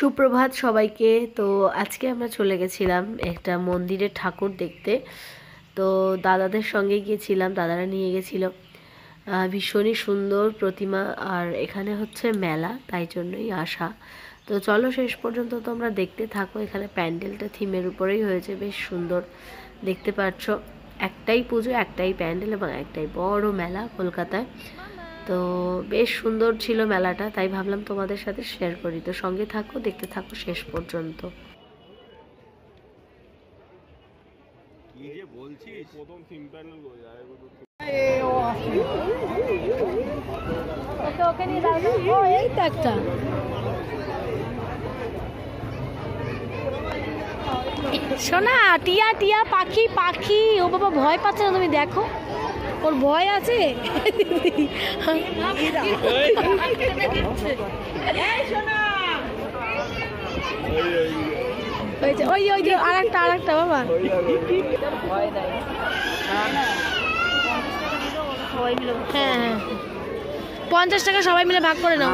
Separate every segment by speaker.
Speaker 1: সুপ্রভাত সবাইকে। তো আজকে আমরা চলে গেছিলাম একটা মন্দিরে ঠাকুর দেখতে। তো দাদাদের সঙ্গে গিয়েছিলাম, দাদারা নিয়ে গেছিল। ভীষণই সুন্দর প্রতিমা, আর এখানে হচ্ছে মেলা, তাই জন্যই আসা। তো চলো শেষ পর্যন্ত তোমরা দেখতে থাকো। এখানে প্যান্ডেলটা থিমের উপরেই হয়েছে, বেশ সুন্দর দেখতে পাচ্ছ। একটাই পুজো, একটাই প্যান্ডেল এবং একটাই বড় মেলা কলকাতায়। তো বেশ সুন্দর ছিল মেলাটা, তাই ভাবলাম তোমাদের সাথে শেয়ার করি। তো সঙ্গে থাকো, দেখতে থাকো শেষ পর্যন্ত।
Speaker 2: কি যে বলছিস, প্রথম থিম প্যানেল হয়ে যায়।
Speaker 1: ওকে নিয়ে দাও। ও এই তো একটা শোনা, টিয়া টিয়া পাখি পাখি। ও বাবা ভয় পাচ্ছে না, তুমি দেখো ওর ভয় আছে। ওই ওই যে আরেকটা বাবা হ্যাঁ হ্যাঁ 50 টাকা সবাই মিলে ভাগ করে নাও।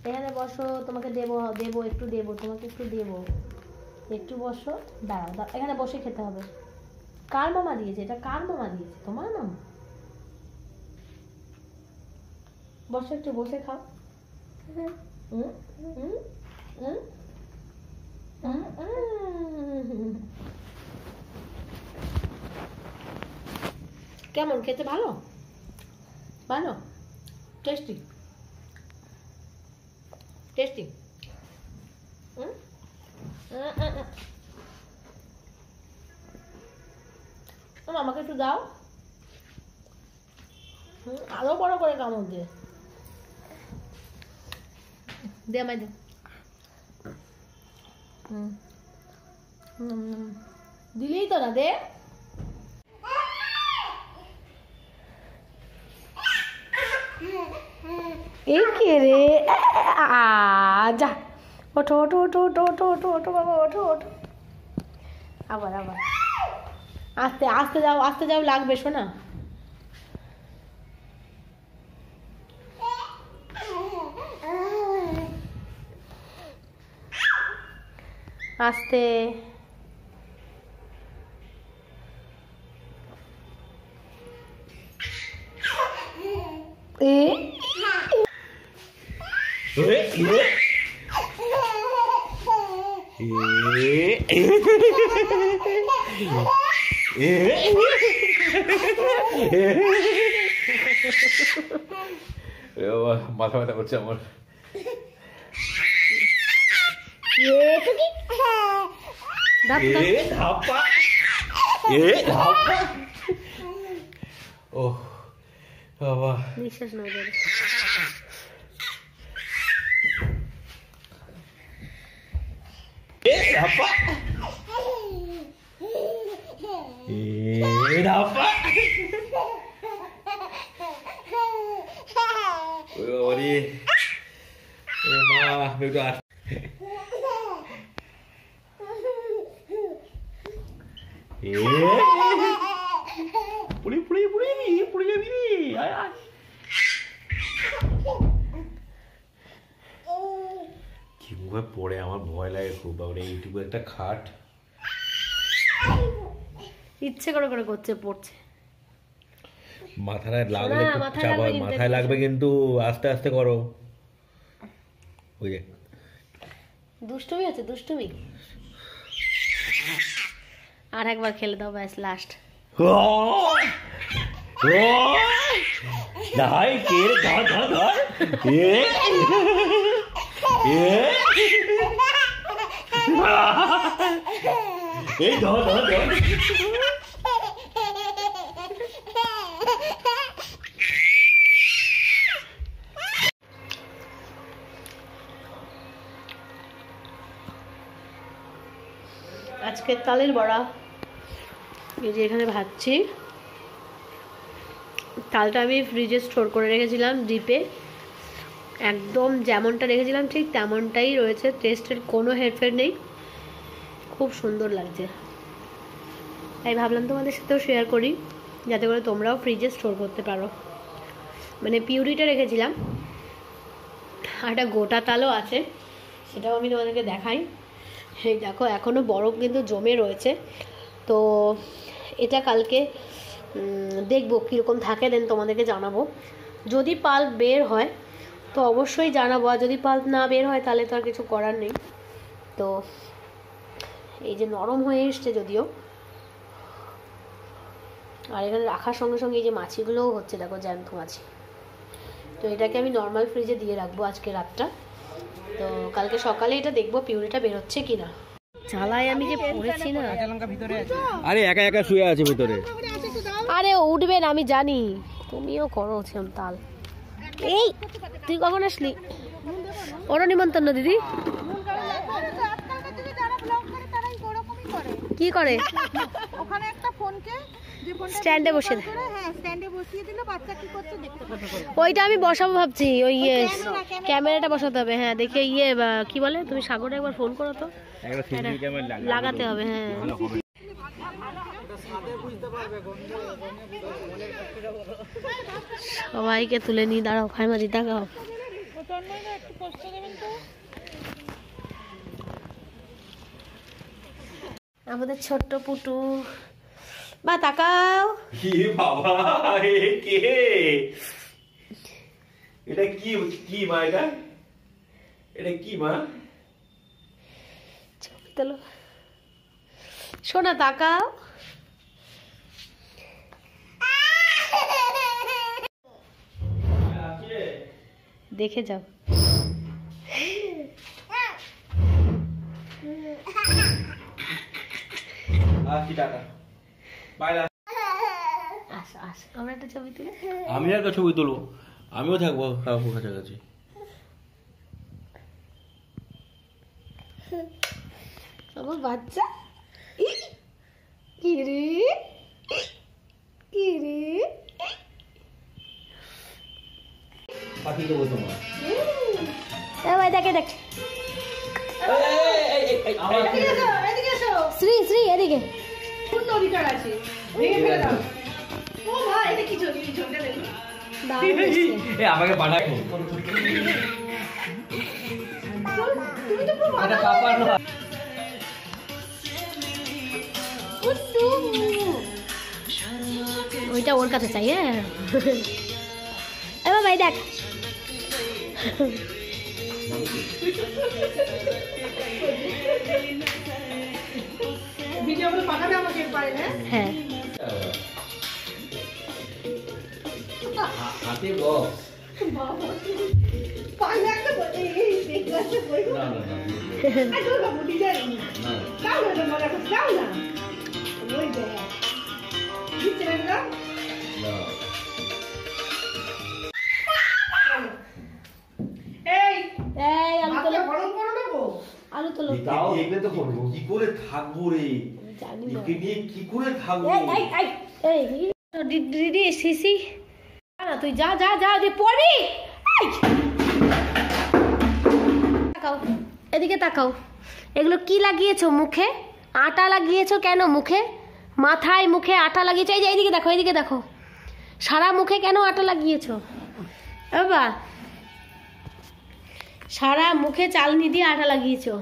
Speaker 1: এখানে বসো, তোমাকে দেবো একটু দেবো, তোমাকে একটু দেবো, একটু বসো। দাঁড়াও, এখানে বসে খেতে হবে। কার মামা দিয়েছে এটা? কার মামা দিয়েছে? তোমার মামা। বসো, একটু বসে খাও। কেমন খেতে? ভালো ভালো, টেস্টি টেস্টি। আমাকে একটু দাও, আরো বড় করে কামড় দিয়ে দে, আমায় দে। দিলেই তো না, দে। এই কে রে? যা, ওঠো ওঠো ওঠো ওঠো ওঠো ওঠো ওঠো বাবা, ওঠো ওঠো। আবার আবার আস্তে আস্তে যাও, আস্তে যাও, লাগবে শোনা। আস্তে।
Speaker 2: মাথা ব্যথা করছে আমার। ও বাবা,
Speaker 1: নিঃশ্বাস নাও।
Speaker 2: পড়ে আমার ভয় লাগে খুব। এইটুকু একটা খাট
Speaker 1: ইচ্ছে করে করে করছে, পড়ছে।
Speaker 2: মাথায় লাগলে মাথায় লাগবে, কিন্তু আস্তে আস্তে করো। ওই যে
Speaker 1: দুষ্টুমি হচ্ছে, দুষ্টুমি। আর একবার খেলে দাও, ব্যাস লাস্ট। আজকে তালের বড়া, এই যে এখানে ভাজছি। তালটা আমি ফ্রিজে স্টোর করে রেখেছিলাম ডিপে, একদম যেমনটা রেখেছিলাম ঠিক তেমনটাই রয়েছে, টেস্টের কোনো হেরফের নেই, খুব সুন্দর লাগছে। তাই ভাবলাম তোমাদের সাথেও শেয়ার করি, যাতে করে তোমরাও ফ্রিজে স্টোর করতে পারো। মানে পিউরিটা রেখেছিলাম, আর একটা গোটা তালও আছে, সেটাও আমি তোমাদেরকে দেখাই। এই দেখো এখনও বরফ কিন্তু জমে রয়েছে। তো এটা কালকে দেখবো কীরকম থাকে, দেন তোমাদেরকে জানাবো। যদি পাল্প বের হয় তো অবশ্যই জানাবো, আর যদি পাল্প না বের হয় তাহলে তো আর কিছু করার নেই। তো এই যে নরম হয়ে এসছে যদিও, আর এখানে রাখার সঙ্গে সঙ্গে এই যে মাছিগুলোও হচ্ছে, দেখো জ্যান্ত মাছি। তো এটাকে আমি নর্মাল ফ্রিজে দিয়ে রাখবো আজকে রাতটা। তো কালকে সকালে এটা দেখবো পিউরিটা বেরোচ্ছে কিনা। চালায় আমি যে পড়েছি না,
Speaker 2: আরে একা একা শুয়ে আছে ভিতরে।
Speaker 1: আরে উঠবে না আমি জানি, তুমিও করো সেরকম তাল। এই তুই কখন আসলি? ওরও নিমন্ত্রণ দিদি। কি করে?
Speaker 3: ওখানে একটা ফোনকে
Speaker 1: স্ট্যান্ডে বসে দেয়।
Speaker 3: হ্যাঁ স্ট্যান্ডে বসিয়ে দিল, বাচ্চা কি করছে দেখতে পাবে।
Speaker 1: ওইটা আমি বসাবো ভাবছি, ওই ক্যামেরাটা বসাতে হবে। হ্যাঁ দেখে কি বলে, তুমি সাগরে একবার ফোন করো তো, লাগাতে হবে। হ্যাঁ সবাইকে তুলে নিয়ে দাঁড়াও, খাইমাজি দেখাও। আমাদের ছোট্ট পুটু, বা তাকাও।
Speaker 2: কি বাবা, এ কে? এটা কি মা? এটা কি মা?
Speaker 1: ছবি তোলো। সোনা তাকাও। দেখে যাও। আসো আসো, আমরা একটা ছবি তুলি।
Speaker 2: আমি একটা ছবি তুলবো, আমিও থাকবো কাকুর কাছাকাছি।
Speaker 1: আমার বাচ্চা কি রে, কি রে?
Speaker 2: পাখি দেবো তোমার।
Speaker 1: ভাই দেখে দেখ, শ্রী শ্রী এদিকে।
Speaker 2: আমাকে পাঠায়
Speaker 1: ওইটা ওর কাছে চাই। হ্যাঁ এবার ভাই দেখ, হ্যাঁ
Speaker 2: হাতে বক্স।
Speaker 1: আলু তোলো।
Speaker 2: এগুলো তো করবো কি করে থাকবো রে,
Speaker 1: জানি না
Speaker 2: একে নিয়ে কি করে থাকবো?
Speaker 1: দিদি সিসি না, তুই যা যা যা তুই পড়বি। তাকাও এদিকে তাকাও, এগুলো কি লাগিয়েছো মুখে? আটা লাগিয়েছো কেন মুখে? মাথায় মুখে আটা লাগিয়েছো? এই যে এইদিকে দেখো, এইদিকে দেখো, সারা মুখে কেন আটা লাগিয়েছো বাবা? সারা মুখে চালনি দিয়ে আটা লাগিয়েছো।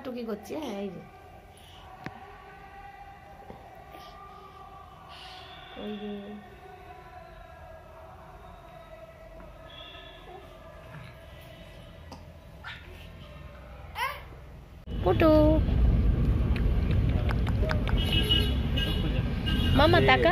Speaker 1: টুকি করছে। হ্যাঁ এই যে ওই যে পুটু মামা টাকা